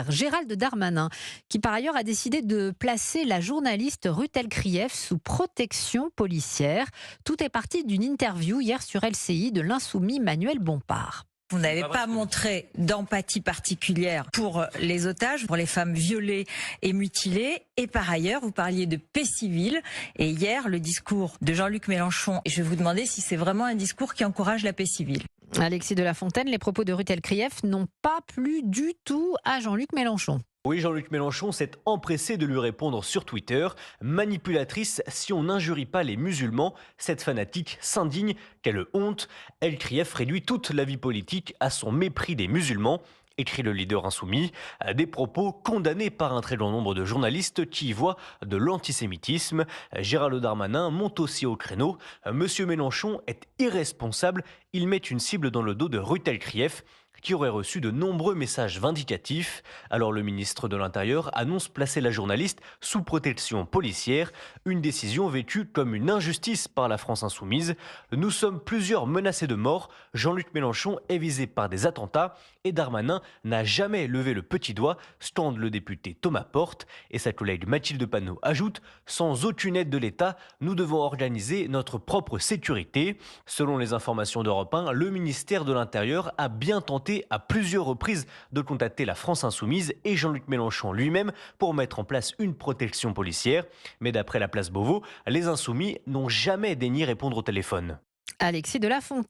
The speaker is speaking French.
Gérald Darmanin, qui par ailleurs a décidé de placer la journaliste Ruth Elkrief sous protection policière. Tout est parti d'une interview hier sur LCI de l'insoumis Manuel Bompard. Vous n'avez pas montré d'empathie particulière pour les otages, pour les femmes violées et mutilées. Et par ailleurs, vous parliez de paix civile. Et hier, le discours de Jean-Luc Mélenchon. Et je vais vous demander si c'est vraiment un discours qui encourage la paix civile. Alexis de la Fontaine, les propos de Ruth Elkrief n'ont pas plu du tout à Jean-Luc Mélenchon. Oui, Jean-Luc Mélenchon s'est empressé de lui répondre sur Twitter. Manipulatrice, si on n'injurie pas les musulmans, cette fanatique s'indigne. Quelle honte. Elkrief réduit toute la vie politique à son mépris des musulmans. Écrit le leader insoumis, des propos condamnés par un très grand nombre de journalistes qui y voient de l'antisémitisme. Gérald Darmanin monte aussi au créneau. Monsieur Mélenchon est irresponsable. Il met une cible dans le dos de Ruth Elkrief, qui aurait reçu de nombreux messages vindicatifs. Alors le ministre de l'Intérieur annonce placer la journaliste sous protection policière, une décision vécue comme une injustice par la France insoumise. Nous sommes plusieurs menacés de mort, Jean-Luc Mélenchon est visé par des attentats et Darmanin n'a jamais levé le petit doigt, scande le député Thomas Porte. Et sa collègue Mathilde Panot ajoute « Sans aucune aide de l'État, nous devons organiser notre propre sécurité ». Selon les informations d'Europe 1, le ministère de l'Intérieur a bien tenté à plusieurs reprises de contacter la France insoumise et Jean-Luc Mélenchon lui-même pour mettre en place une protection policière. Mais d'après la place Beauvau, les insoumis n'ont jamais daigné répondre au téléphone. Alexis de la Fontaine.